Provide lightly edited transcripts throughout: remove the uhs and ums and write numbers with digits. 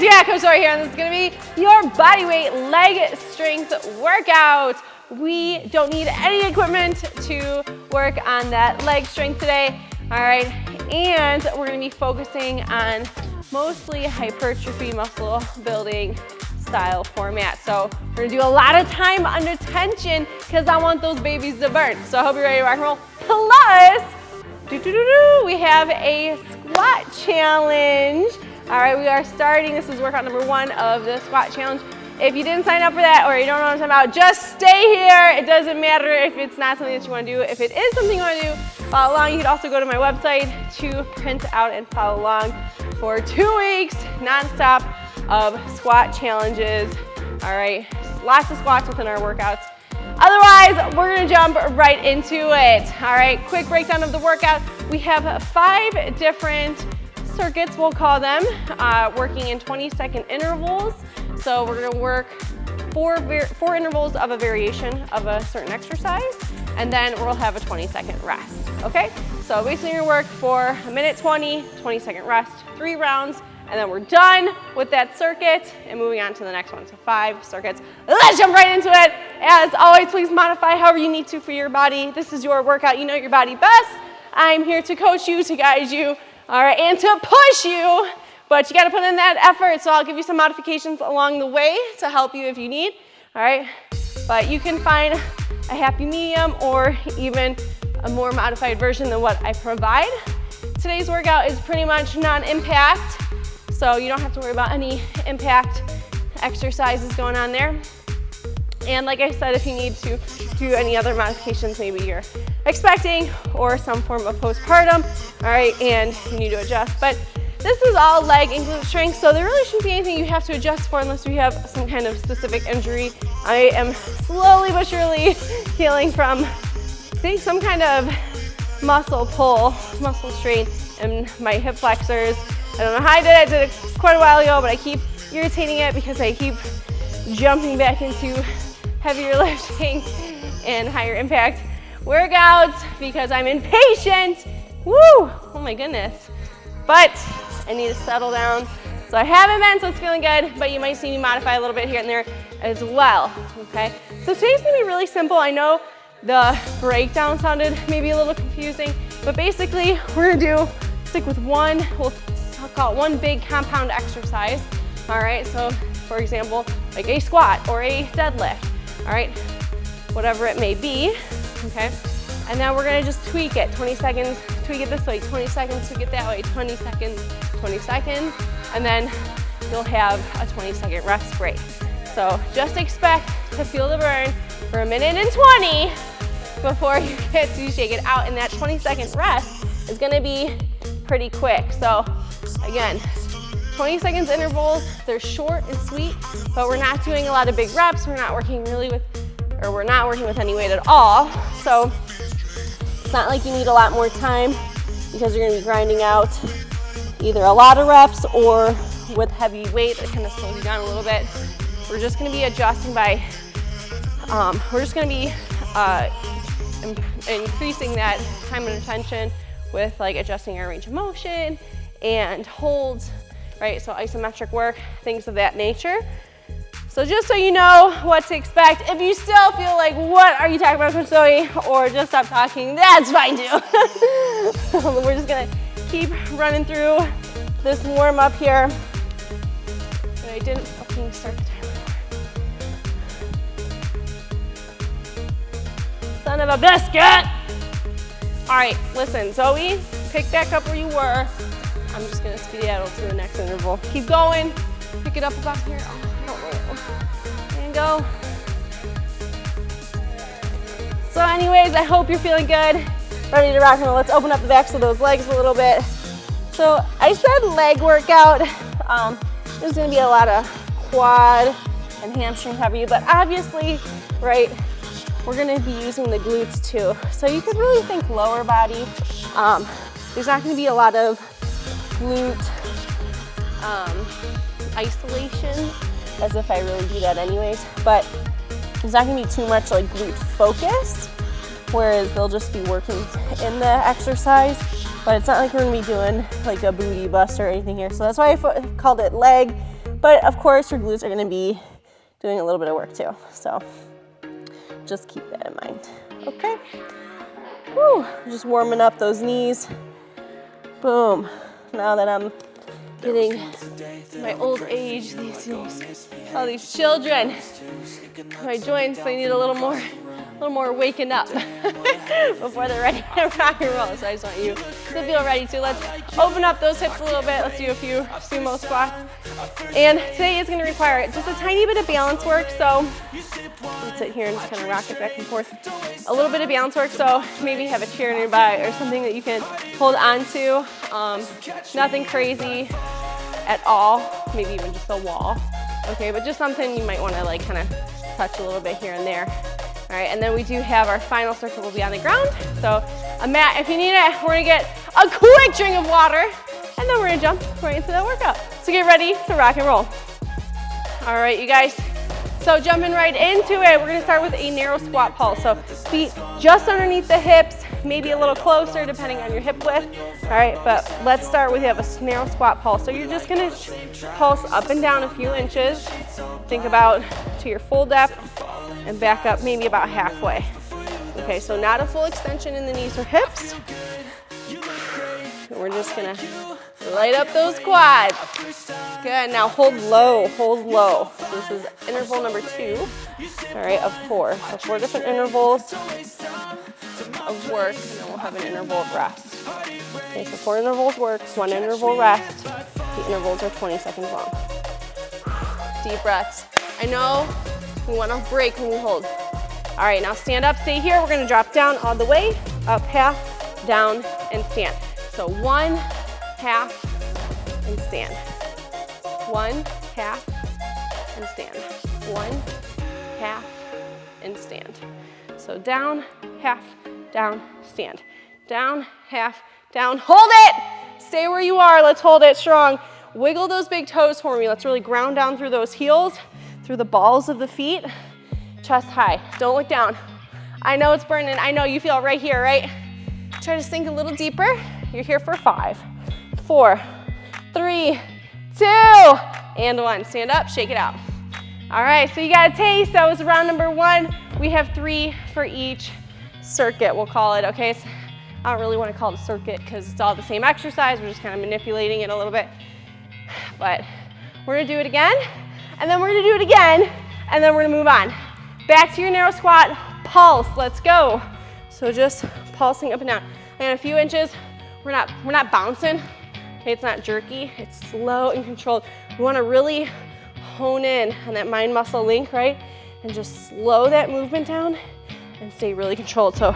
yeah, Coach Zoe here, and this is gonna be your body weight leg strength workout. We don't need any equipment to work on that leg strength today, all right? And we're gonna be focusing on mostly hypertrophy muscle building style format. So we're gonna do a lot of time under tension because I want those babies to burn. So I hope you're ready to rock and roll. Plus, we have a squat challenge. All right, we are starting. This is workout number 1 of the squat challenge. If you didn't sign up for that or you don't know what I'm talking about, just stay here. It doesn't matter if it's not something that you want to do. If it is something you want to do, follow along. You can also go to my website to print out and follow along for 2 weeks nonstop of squat challenges. All right, lots of squats within our workouts. Otherwise, we're gonna jump right into it. All right, quick breakdown of the workout. We have 5 different circuits, we'll call them, working in 20-second intervals. So we're gonna work four intervals of a variation of a certain exercise, and then we'll have a 20-second rest, okay? So basically you're gonna work for 1 minute 20, 20-second rest, 3 rounds, and then we're done with that circuit and moving on to the next one. So 5 circuits. Let's jump right into it. As always, please modify however you need to for your body. This is your workout. You know your body best. I'm here to coach you, to guide you, all right, and to push you, but you got to put in that effort. So I'll give you some modifications along the way to help you if you need, all right? But you can find a happy medium or even a more modified version than what I provide. Today's workout is pretty much non-impact, so you don't have to worry about any impact exercises going on there. And like I said, if you need to do any other modifications, maybe you're expecting or some form of postpartum, all right, and you need to adjust. But this is all leg and glute strength, so there really shouldn't be anything you have to adjust for unless you have some kind of specific injury. I am slowly but surely healing from, I think, some kind of muscle pull, muscle strain in my hip flexors. I don't know how I did it quite a while ago, but I keep irritating it because I keep jumping back into heavier lifting and higher impact workouts because I'm impatient. Woo! Oh my goodness. But I need to settle down. So I haven't been, so it's feeling good, but you might see me modify a little bit here and there as well, okay? So today's gonna be really simple. I know the breakdown sounded maybe a little confusing, but basically we're gonna stick with one, we'll call it one big compound exercise, all right? So for example, like a squat or a deadlift, all right? Whatever it may be, okay? And then we're gonna just tweak it, 20 seconds, tweak it this way, 20 seconds, tweak it that way, 20 seconds, 20 seconds, and then you'll have a 20-second rest break. So just expect to feel the burn for 1 minute and 20 before you get to shake it out, and that 20-second rest is gonna be pretty quick. So again, 20 seconds intervals, they're short and sweet, but we're not doing a lot of big reps. We're not working we're not working with any weight at all. So it's not like you need a lot more time because you're gonna be grinding out either a lot of reps or with heavy weight that kind of slows you down a little bit. We're just gonna be adjusting by, we're just gonna be increasing that time under tension with like adjusting our range of motion and holds, right? So isometric work, things of that nature. So just so you know what to expect, if you still feel like, what are you talking about, Coach Zoe? Or just stop talking, that's fine too. We're just gonna keep running through this warm up here. And I didn't fucking start the timer. Son of a biscuit! All right, listen, Zoe, pick back up where you were. I'm just gonna skedaddle to the next interval. Keep going, pick it up about here. Oh, and go. So anyways, I hope you're feeling good, ready to rock and roll. Let's open up the backs of those legs a little bit. So I said leg workout. There's gonna be a lot of quad and hamstring heavy, but obviously, right, we're gonna be using the glutes too. So you could really think lower body. There's not gonna be a lot of glute isolation, as if I really do that anyways, but there's not gonna be too much like glute focused, whereas they'll just be working in the exercise, but it's not like we're gonna be doing like a booty bust or anything here. So that's why I called it leg, But of course, your glutes are gonna be doing a little bit of work too. So just keep that in mind, okay? Woo, just warming up those knees. Boom. Now that I'm getting my old age these days, all these children, my joints, they need a little more waking up before they're ready to rock and roll. So I just want you to feel ready to. Let's open up those hips a little bit. Let's do a few sumo squats. And today is gonna require just a tiny bit of balance work. So let's sit here and just kind of rock it back and forth. A little bit of balance work. So maybe have a chair nearby or something that you can hold on to. Nothing crazy at all. Maybe even just a wall. Okay, but just something you might wanna like kind of touch a little bit here and there. All right, and then we do have our final circuit will be on the ground. So a mat if you need it. We're gonna get a quick drink of water and then we're gonna jump right into that workout. So get ready to rock and roll. All right, you guys. So jumping right into it, we're gonna start with a narrow squat pulse. So feet just underneath the hips, maybe a little closer depending on your hip width. All right, but let's start with, you have a narrow squat pulse. So you're just gonna pulse up and down a few inches. Think about to your full depth and back up maybe about halfway. Okay, so not a full extension in the knees or hips. And we're just gonna light up those quads. Good, now hold low, hold low. So this is interval number 2, all right, of 4. So 4 different intervals of work, and then we'll have an interval of rest. Okay, so 4 intervals works, 1 interval rest. The intervals are 20 seconds long. Deep breaths. I know we want to break when we hold. All right, now stand up, stay here. We're gonna drop down all the way, up half, down, and stand. So 1, half, and stand. 1, half, and stand. 1, half, and stand. So down, half, down, stand. Down, half, down, hold it! Stay where you are, let's hold it strong. Wiggle those big toes for me. Let's really ground down through those heels, through the balls of the feet, chest high. Don't look down. I know it's burning. I know you feel it right here, right? Try to sink a little deeper. You're here for 5, 4, 3, 2, and 1. Stand up, shake it out. All right, so you got a taste. That was round number 1. We have 3 for each circuit, we'll call it, okay? So I don't really want to call it a circuit because it's all the same exercise. We're just kind of manipulating it a little bit. But we're gonna do it again, and then we're gonna do it again, and then we're gonna move on. Back to your narrow squat, pulse, let's go. So just pulsing up and down. And a few inches, we're not bouncing, okay? It's not jerky, it's slow and controlled. We wanna really hone in on that mind muscle link, right? And just slow that movement down and stay really controlled. So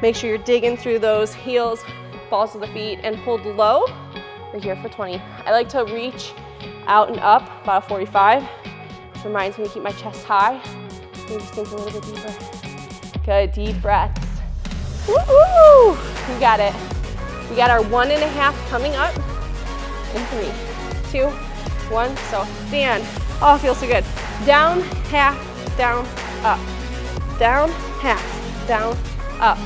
make sure you're digging through those heels, balls of the feet, and hold low. We're here for 20. I like to reach out and up, about 45, which reminds me to keep my chest high. Maybe sink a little bit deeper. Good, deep breaths. Woo-hoo! You got it. We got our 1.5 coming up in 3, 2, 1. So stand. Oh, it feels so good. Down, half, down, up. Down, half, down, up.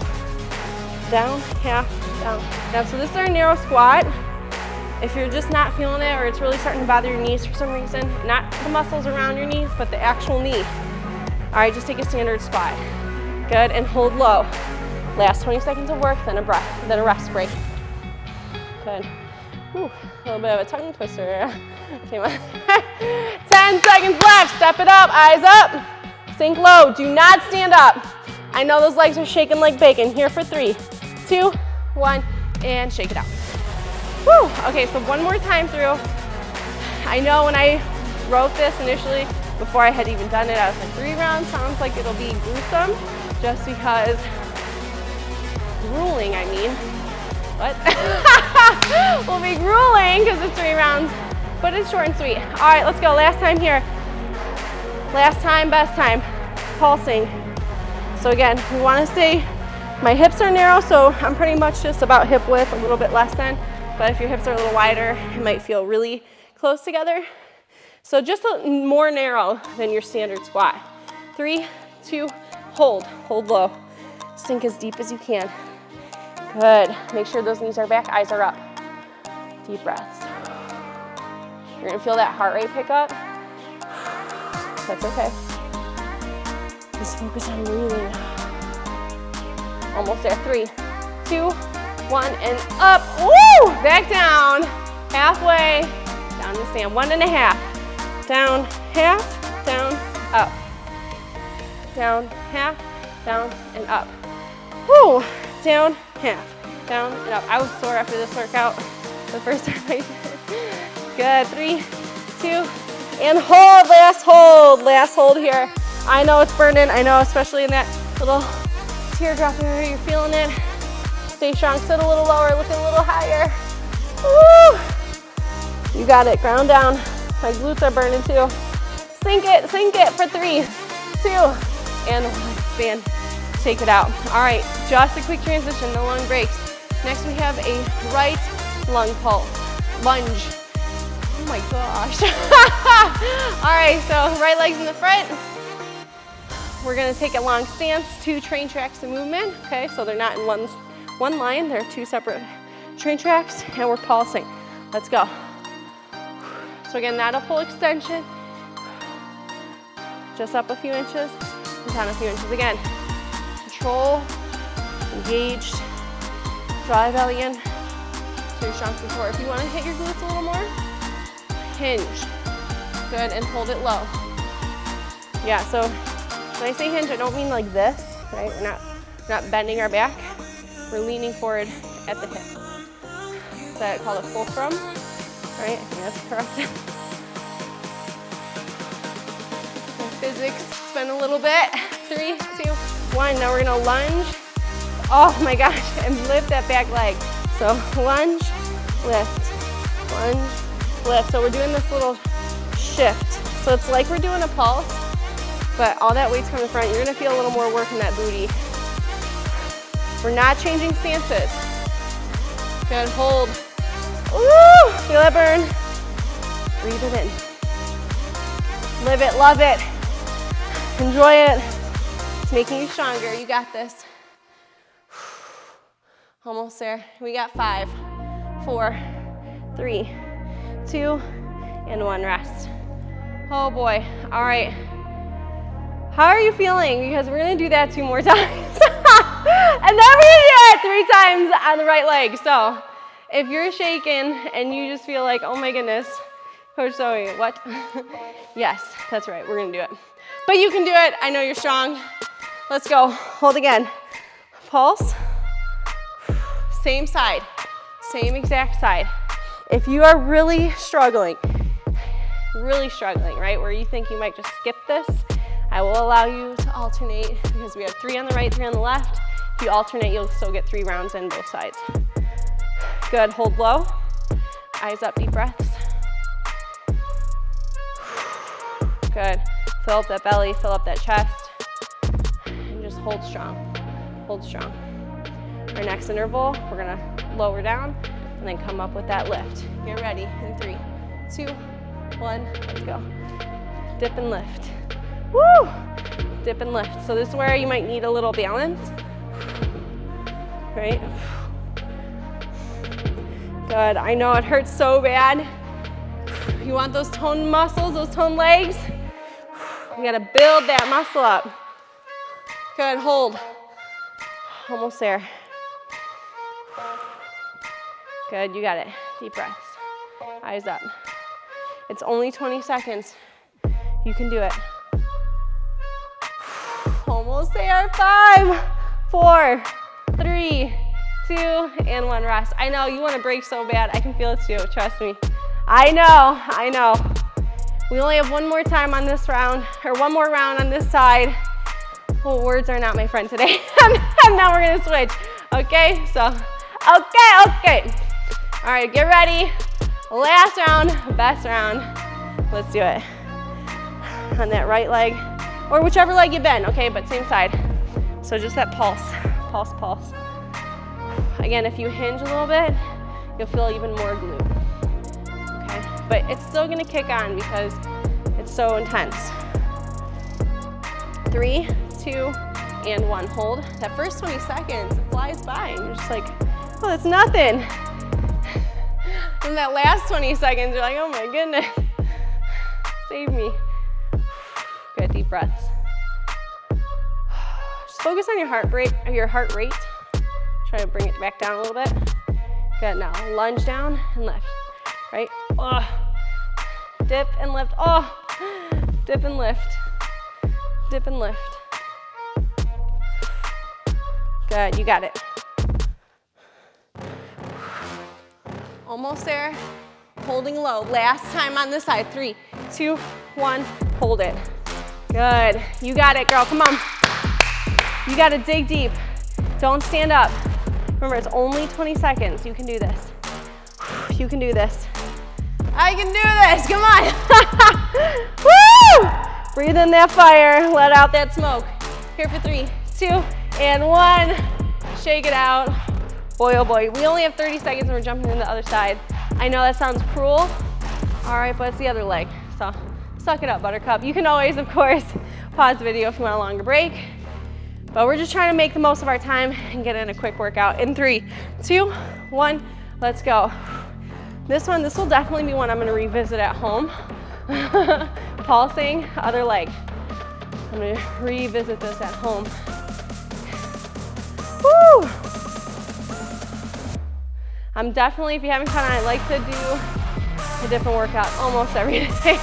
Down, half, down. Now, so this is our narrow squat. If you're just not feeling it or it's really starting to bother your knees for some reason, not the muscles around your knees, but the actual knee. All right, just take a standard squat. Good, and hold low. Last 20 seconds of work, then a breath, then a rest break. Good. Whew, a little bit of a tongue twister. Okay, 10 seconds left, step it up, eyes up. Sink low, do not stand up. I know those legs are shaking like bacon. Here for 3, 2, 1, and shake it out. Woo! Okay, so one more time through. I know when I wrote this initially, before I had even done it, I was like, 3 rounds sounds like it'll be gruesome, just because, grueling, I mean. What? We'll be grueling because it's 3 rounds, but it's short and sweet. All right, let's go, last time here. Last time, best time, pulsing. So again, we want to stay, my hips are narrow, so I'm pretty much just about hip width, a little bit less than. But if your hips are a little wider, it might feel really close together. So just more narrow than your standard squat. 3, 2, hold low. Sink as deep as you can. Good, make sure those knees are back, eyes are up. Deep breaths. You're gonna feel that heart rate pick up. That's okay. Just focus on breathing. Almost there. 3, 2, 1, and up. Woo! Back down. Halfway. Down to stand. 1.5. Down, half, down, up. Down, half, down, and up. Woo! Down, half, down, and up. I was sore after this workout the first time I did it. Good. 3, 2, and hold. Last hold. Last hold here. I know it's burning. I know, especially in that little teardrop area, you're feeling it. Stay strong. Sit a little lower. Looking a little higher. Woo! You got it. Ground down. My glutes are burning too. Sink it for 3, 2, and 1. Stand. Take it out. All right, just a quick transition, no long breaks. Next we have a right lunge. Oh my gosh. All right, so right leg's in the front. We're gonna take a long stance, 2 train tracks of movement. Okay, so they're not in one line, they're 2 separate train tracks, and we're pulsing. Let's go. So again, not a full extension, just up a few inches and down a few inches. Again, control, engaged, draw your belly in to your strong core. If you want to hit your glutes a little more, hinge. Good, and hold it low. Yeah, so when I say hinge, I don't mean like this, right? We're not bending our back. We're leaning forward at the hip. So I call it fulcrum, right? I think that's correct. Physics, spin a little bit. 3, 2, 1. Now we're gonna lunge. Oh my gosh, and lift that back leg. So lunge, lift, lunge, lift. So we're doing this little shift. So it's like we're doing a pulse, but all that weight's coming front. You're gonna feel a little more work in that booty. We're not changing stances. Good, hold. Ooh, feel that burn. Breathe it in. Live it, love it. Enjoy it. It's making you stronger. You got this. Almost there. We got 5, 4, 3, 2, and 1. Rest. Oh boy. All right. How are you feeling? Because we're gonna do that 2 more times. And then we're gonna do it 3 times on the right leg. So if you're shaking and you just feel like, oh my goodness, Coach Zoe, what? Yes, that's right. We're gonna do it. But you can do it. I know you're strong. Let's go. Hold again. Pulse. Same side. Same exact side. If you are really struggling, right, where you think you might just skip this, I will allow you to alternate because we have 3 on the right, 3 on the left. If you alternate, you'll still get 3 rounds in both sides. Good. Hold low. Eyes up. Deep breaths. Good. Fill up that belly, fill up that chest, and just hold strong, hold strong. Our next interval, we're gonna lower down and then come up with that lift. Get ready in 3, 2, 1, let's go. Dip and lift. Woo! Dip and lift. So this is where you might need a little balance, right? Good, I know it hurts so bad. You want those toned muscles, those toned legs? You gotta build that muscle up. Good, hold. Almost there. Good, you got it. Deep breaths. Eyes up. It's only 20 seconds. You can do it. Almost there. 5, 4, 3, 2, and 1. Rest. I know you wanna break so bad. I can feel it too, trust me. I know. We only have 1 more time on this round, or 1 more round on this side. Well, words are not my friend today. And now we're gonna switch. Okay, so, okay. All right, get ready. Last round, best round. Let's do it. On that right leg, or whichever leg you bend, okay, but same side. So just that pulse. Again, if you hinge a little bit, you'll feel even more glute. But it's still gonna kick on because it's so intense. 3, 2, and 1. Hold. That first 20 seconds flies by and you're just like, oh, that's nothing. In that last 20 seconds, you're like, oh my goodness, save me. Good, deep breaths. Just focus on your heart rate. Try to bring it back down a little bit. Good, now lunge down and lift, right? Oh. Dip and lift, oh. Dip and lift, dip and lift. Good, you got it. Almost there, holding low. Last time on this side, 3, 2, 1, hold it. Good, you got it, girl, come on. You gotta dig deep. Don't stand up. Remember, it's only 20 seconds. You can do this. You can do this. I can do this, come on. Woo! Breathe in that fire, let out that smoke. Here for 3, 2, and 1. Shake it out. Boy, oh boy, we only have 30 seconds and we're jumping in the other side. I know that sounds cruel. All right, but it's the other leg. So suck it up, buttercup. You can always, of course, pause the video if you want a longer break. But we're just trying to make the most of our time and get in a quick workout. In 3, 2, 1, let's go. This will definitely be one I'm gonna revisit at home. Pulsing, other leg. I'm gonna revisit this at home. Woo! I'm definitely, if you haven't caught on, I like to do a different workout almost every day.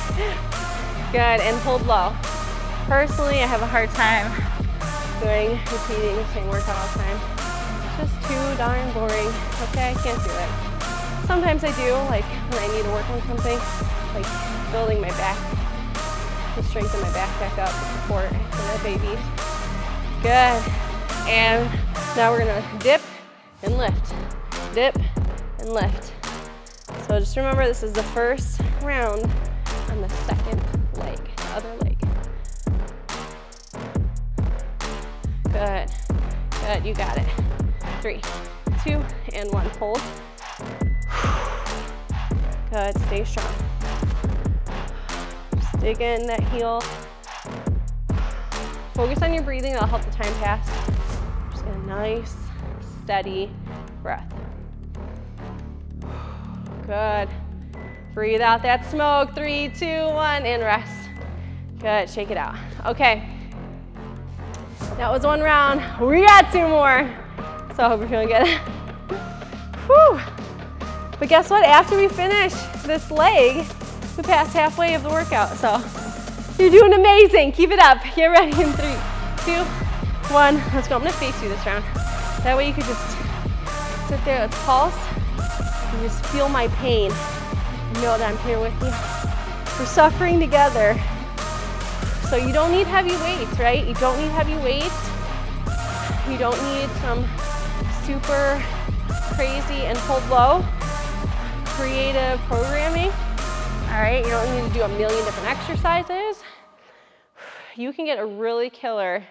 Good, and hold low. Personally, I have a hard time repeating the same workout all the time. It's just too darn boring. Okay, I can't do it. Sometimes I do, like when I need to work on something, like building my back, to strengthen my back up, to support for the babies. Good, and now we're gonna dip and lift. Dip and lift. So just remember, this is the first round on the second leg, the other leg. Good, good, you got it. 3, 2, and 1, hold. Good, stay strong. Just dig in that heel. Focus on your breathing, that'll help the time pass. Just get a nice, steady breath. Good. Breathe out that smoke. 3, 2, 1, and rest. Good, shake it out. Okay. That was 1 round. We got 2 more. So I hope you're feeling good. Whew. But guess what? After we finish this leg, we passed halfway of the workout. So you're doing amazing. Keep it up. Get ready in 3, 2, 1. Let's go. I'm gonna face you this round. That way you could just sit there. Let's pulse. And just feel my pain. Know that I'm here with you. We're suffering together. So you don't need heavy weights, right? You don't need heavy weights. You don't need some super crazy and hold low creative programming. All right, you don't need to do a million different exercises. You can get a really killer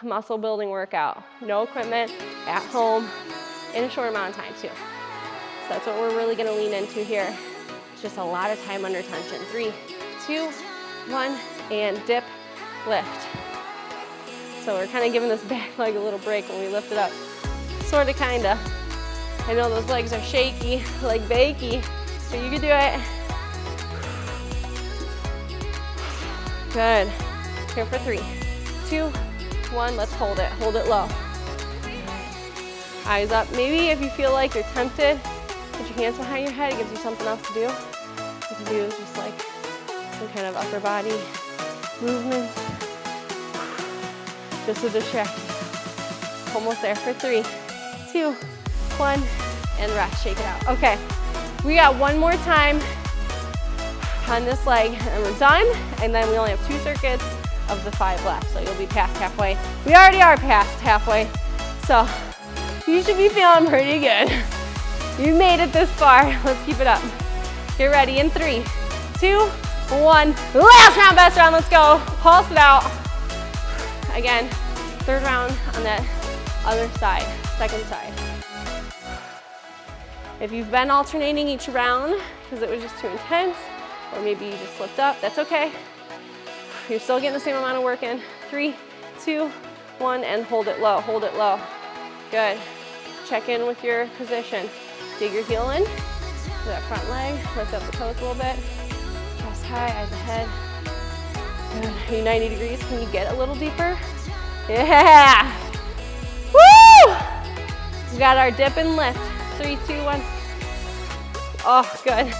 muscle building workout. No equipment, at home, in a short amount of time too. So that's what we're really gonna lean into here. It's just a lot of time under tension. 3, 2, 1, and dip, lift. So we're kind of giving this back leg a little break when we lift it up. Sorta, kinda. I know those legs are shaky, like bakey, so you can do it. Good. Here for 3, 2, 1, let's hold it low. Eyes up. Maybe if you feel like you're tempted, put your hands behind your head, it gives you something else to do. You can do just like some kind of upper body movement. Just to distract. Almost there for 3, 2, 1, and rest, shake it out. Okay, we got 1 more time on this leg and we're done. And then we only have 2 circuits of the 5 left. So you'll be past halfway. We already are past halfway. So you should be feeling pretty good. You made it this far. Let's keep it up. Get ready in 3, 2, 1. Last round, best round, let's go. Pulse it out. Again, 3rd round on that other side, 2nd side. If you've been alternating each round because it was just too intense, or maybe you just slipped up, that's okay. You're still getting the same amount of work in. 3, 2, 1, and hold it low, hold it low. Good. Check in with your position. Dig your heel in, that front leg, lift up the toes a little bit. Chest high, eyes ahead. Good. Are you 90 degrees? Can you get a little deeper? Yeah! Woo! We got our dip and lift. 3, 2, 1. Oh, good.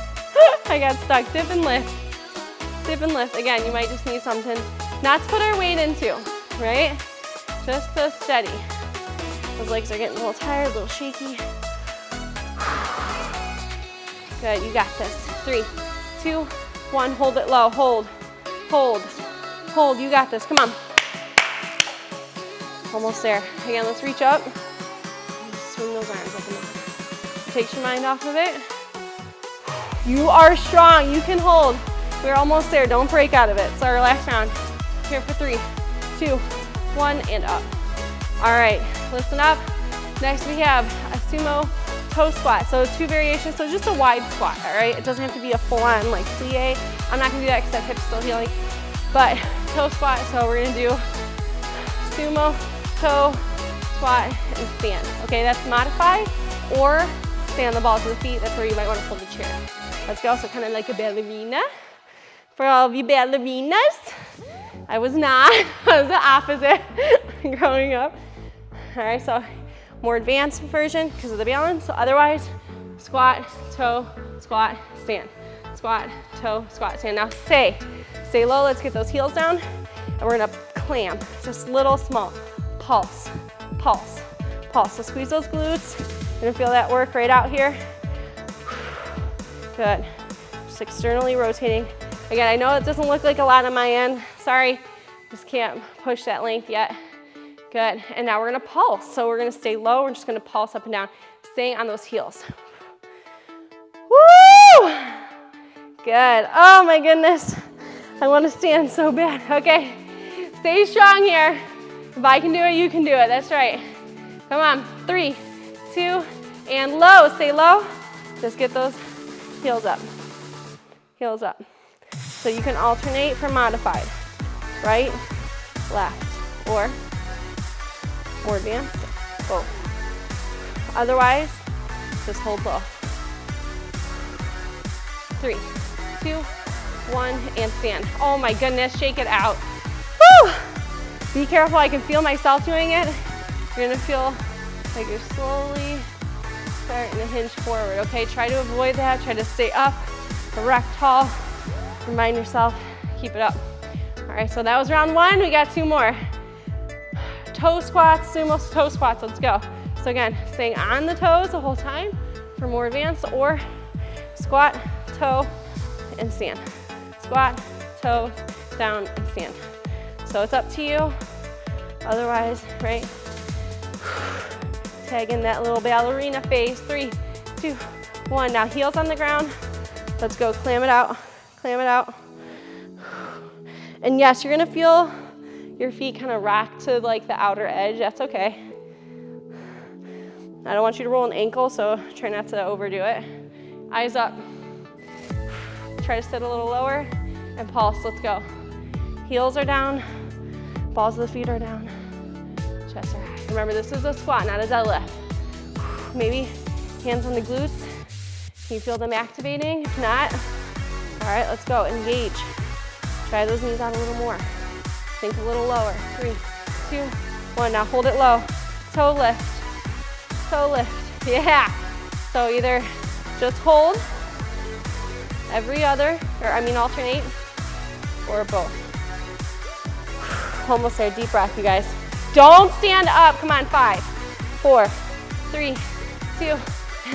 I got stuck. Dip and lift. Dip and lift. Again, you might just need something not to put our weight into, right? Just to steady. Those legs are getting a little tired, a little shaky. Good, you got this. 3, 2, 1. Hold it low. Hold, hold, hold. You got this. Come on. Almost there. Again, let's reach up. Swing those arms up and down. Takes your mind off of it. You are strong. You can hold. We're almost there. Don't break out of it. It's our last round. Here for 3, 2, 1, and up. All right, listen up. Next we have a sumo toe squat. So 2 variations, so just a wide squat, all right? It doesn't have to be a full-on like plie. I'm not gonna do that because that hip's still healing. But toe squat, so we're gonna do sumo, toe, squat, and stand. Okay, that's modify or stand on the balls of the feet. That's where you might wanna pull the chair. Let's go, so kind of like a ballerina. For all of you ballerinas, I was not, I was the opposite growing up. All right, so more advanced version because of the balance. So otherwise, squat, toe, squat, stand. Squat, toe, squat, stand. Now stay low. Let's get those heels down. And we're gonna clamp, just little small. Pulse, pulse, pulse. So squeeze those glutes. You're gonna feel that work right out here. Good. Just externally rotating. Again, I know it doesn't look like a lot on my end. Sorry, just can't push that length yet. Good, and now we're gonna pulse. So we're gonna stay low, we're just gonna pulse up and down, staying on those heels. Woo! Good, oh my goodness. I wanna stand so bad. Okay, stay strong here. If I can do it, you can do it, that's right. Come on, 3, 2, and low, stay low. Just get those heels up, heels up. So you can alternate for modified, right, left, or more advanced, both. Otherwise, just hold low. 3, 2, 1, and stand. Oh my goodness, shake it out. Woo! Be careful, I can feel myself doing it. You're gonna feel like you're slowly starting to hinge forward, okay? Try to avoid that, try to stay up, erect, tall. Remind yourself, keep it up. All right, so that was round 1. We got 2 more. Toe squats, sumo toe squats, let's go. So again, staying on the toes the whole time for more advanced, or squat, toe, and stand. Squat, toe, down, and stand. So it's up to you. Otherwise, right? Tag in that little ballerina face. 3, 2, 1. Now heels on the ground. Let's go, clam it out. Clam it out. And yes, you're gonna feel your feet kind of rock to like the outer edge. That's okay. I don't want you to roll an ankle, so try not to overdo it. Eyes up. Try to sit a little lower and pulse. Let's go. Heels are down. Balls of the feet are down. Chest are high. Remember, this is a squat, not a deadlift. Maybe hands on the glutes. Can you feel them activating? If not, all right, let's go, engage. Try those knees out a little more. Think a little lower. 3, 2, 1. Now hold it low. Toe lift, toe lift. Yeah. So either just hold every other, alternate, or both. Almost there, deep breath, you guys. Don't stand up. Come on, 5, 4, 3, 2,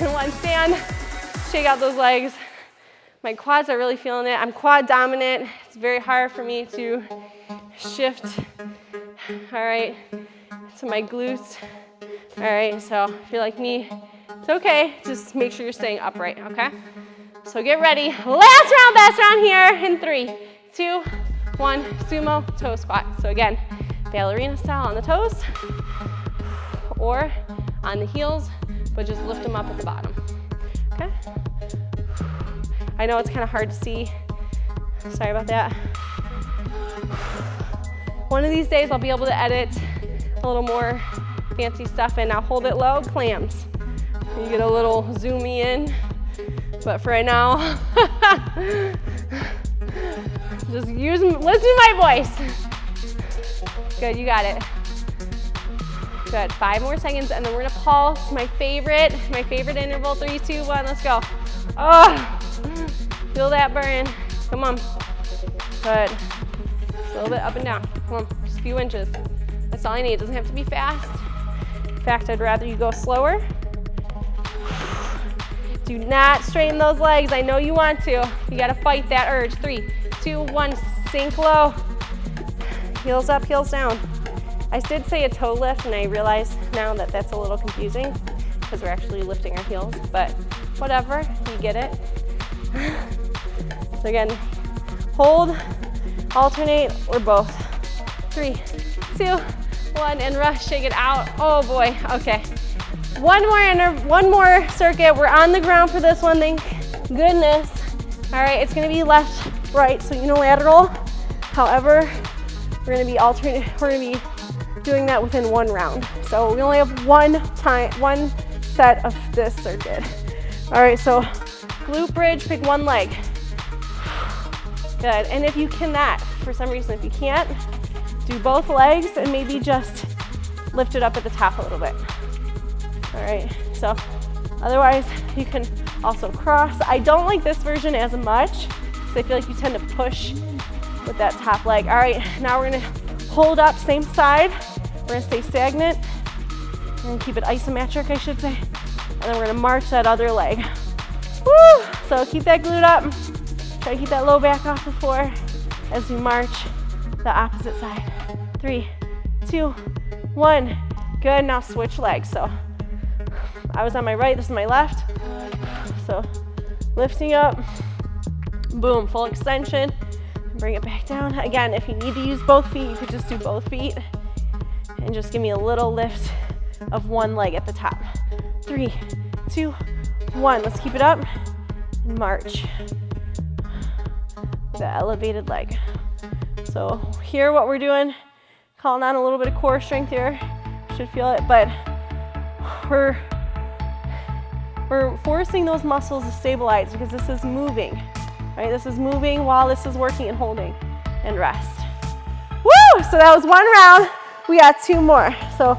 and 1. Stand. Shake out those legs. My quads are really feeling it. I'm quad dominant. It's very hard for me to shift, all right, to my glutes. All right, so if you're like me, it's okay. Just make sure you're staying upright, okay? So get ready. Last round, best round here in 3, 2, 1, sumo toe squat. So again, ballerina style on the toes or on the heels, but just lift them up at the bottom, okay? I know it's kind of hard to see. Sorry about that. One of these days I'll be able to edit a little more fancy stuff in. Now hold it low, clams. You get a little zoomy in. But for right now, just listen to my voice. Good, you got it. Good, 5 more seconds, and then we're gonna pulse. My favorite interval, 3, 2, 1, let's go. Oh, feel that burn. Come on. Good. Just a little bit up and down. Come on, just a few inches. That's all I need. It doesn't have to be fast. In fact, I'd rather you go slower. Do not straighten those legs. I know you want to. You gotta fight that urge. 3, 2, 1, sink low. Heels up, heels down. I did say a toe lift, and I realize now that that's a little confusing because we're actually lifting our heels, but whatever, you get it. So again, hold, alternate, or both. 3, 2, 1, and rush, shake it out. Oh boy, okay. One more circuit. We're on the ground for this one, thank goodness. All right, it's gonna be left, right, so unilateral. However, we're gonna be alternating, we're gonna be doing that within 1 round. So we only have one set of this circuit. All right, so glute bridge, pick 1 leg. Good, and if you cannot, for some reason, if you can't, do both legs and maybe just lift it up at the top a little bit. All right, so otherwise you can also cross. I don't like this version as much because I feel like you tend to push with that top leg. All right, now we're gonna hold up, same side. We're gonna stay stagnant. We're gonna keep it isometric, I should say. And then we're gonna march that other leg. Woo! So keep that glute up. Try to keep that low back off the floor as we march the opposite side. 3, 2, 1. Good, now switch legs. So I was on my right, this is my left. So lifting up, boom, full extension. Bring it back down. Again, if you need to use both feet, you could just do both feet and just give me a little lift of 1 leg at the top. 3, 2, 1. Let's keep it up and march. The elevated leg. So here what we're doing, calling on a little bit of core strength here. Should feel it, but we're forcing those muscles to stabilize because this is moving. Right, this is moving while this is working and holding and rest. Woo! So that was 1 round. We got 2 more. So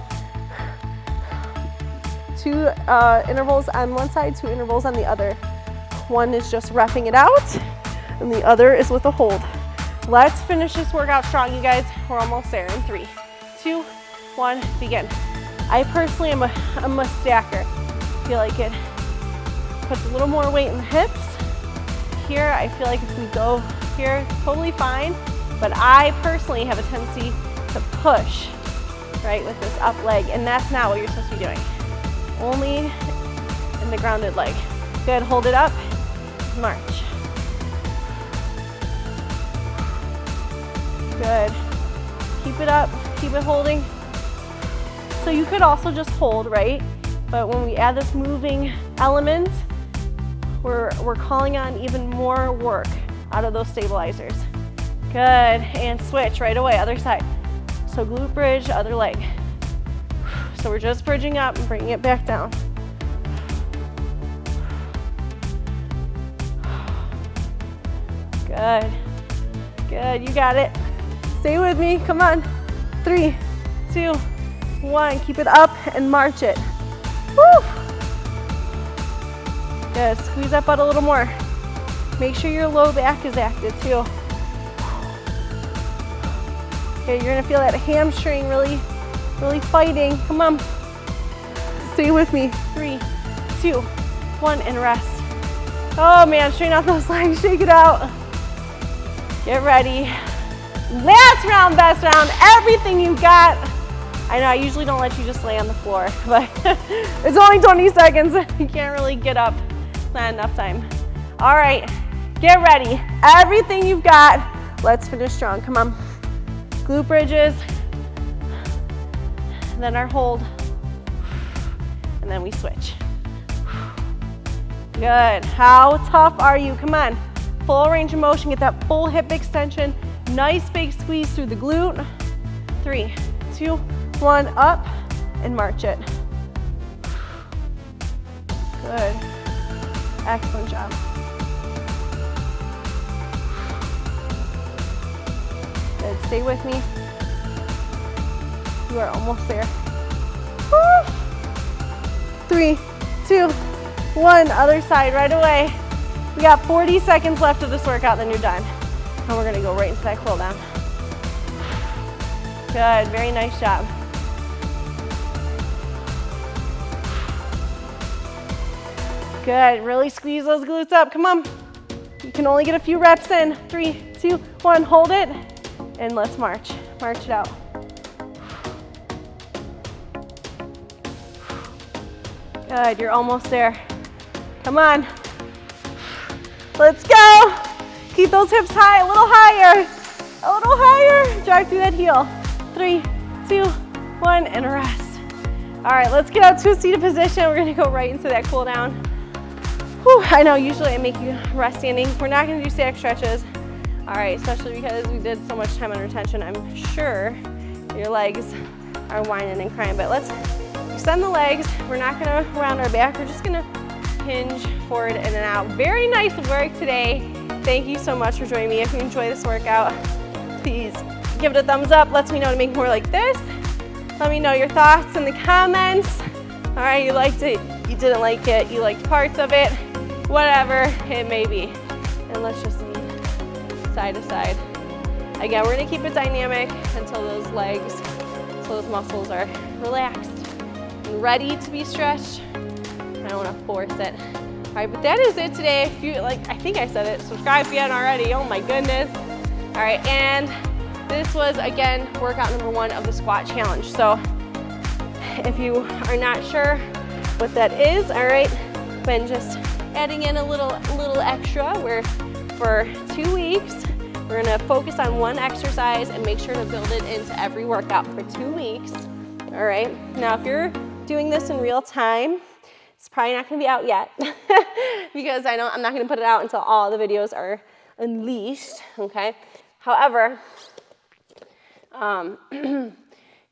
2 intervals on one side, 2 intervals on the other. One is just roughing it out, and the other is with a hold. Let's finish this workout strong, you guys. We're almost there in 3, 2, 1, begin. I personally am a stacker. I feel like it puts a little more weight in the hips. Here, I feel like if we go here, totally fine, but I personally have a tendency to push, right, with this up leg, and that's not what you're supposed to be doing. Only in the grounded leg. Good, hold it up, march. Good, keep it up, keep it holding. So you could also just hold, right, but when we add this moving element, we're calling on even more work out of those stabilizers. Good, and switch right away, other side. So glute bridge, other leg. So we're just bridging up and bringing it back down. Good, good, you got it. Stay with me, come on. 3, 2, 1, keep it up and march it. Woo! Good, squeeze that butt a little more. Make sure your low back is active too. Okay, you're gonna feel that hamstring really fighting. Come on, stay with me. 3, 2, 1, and rest. Oh man, straighten out those legs, shake it out. Get ready. Last round, best round, everything you got. I know I usually don't let you just lay on the floor, but it's only 20 seconds. You can't really get up. It's not enough time. All right, get ready. Everything you've got. Let's finish strong. Come on. Glute bridges, then our hold, and then we switch. Good. How tough are you? Come on. Full range of motion. Get that full hip extension. Nice big squeeze through the glute. 3, 2, 1, up, and march it. Good. Excellent job. Good, stay with me. You are almost there. Woo. 3, 2, 1, other side right away. We got 40 seconds left of this workout, then you're done. And we're gonna go right into that cool down. Good, very nice job. Good, really squeeze those glutes up, come on. You can only get a few reps in. 3, 2, 1, hold it, and let's march. March it out. Good, you're almost there. Come on. Let's go. Keep those hips high, a little higher. A little higher. Drive through that heel. 3, 2, 1, and rest. All right, let's get out to a seated position. We're gonna go right into that cool down. Whew, I know, usually I make you rest standing. We're not gonna do static stretches. All right, especially because we did so much time under tension. I'm sure your legs are whining and crying, but let's extend the legs. We're not gonna round our back. We're just gonna hinge forward in and out. Very nice work today. Thank you so much for joining me. If you enjoy this workout, please give it a thumbs up. Lets me know to make more like this. Let me know your thoughts in the comments. All right, you liked it, you didn't like it, you liked parts of it, whatever it may be. And let's just lean side to side. Again, we're gonna keep it dynamic until those legs, so those muscles are relaxed and ready to be stretched. I don't wanna force it. All right, but that is it today. If you like, I think I said it, subscribe if you haven't already, oh my goodness. All right, and this was, again, workout number 1 of the squat challenge. So if you are not sure what that is, all right, then just adding in a little extra, where for 2 weeks, we're gonna focus on one exercise and make sure to build it into every workout for 2 weeks, all right? Now, if you're doing this in real time, it's probably not gonna be out yet because I'm not gonna put it out until all the videos are unleashed, okay? However,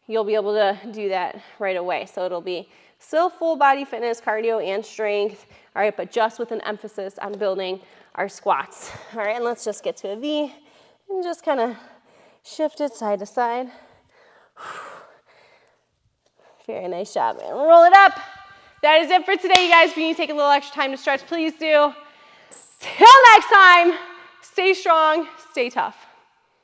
you'll be able to do that right away. So it'll be still full body fitness, cardio, and strength, all right, but just with an emphasis on building our squats. All right, and let's just get to a V and just kind of shift it side to side. Very nice job, and roll it up. That is it for today, you guys. If you need to take a little extra time to stretch, please do. Till next time, stay strong, stay tough.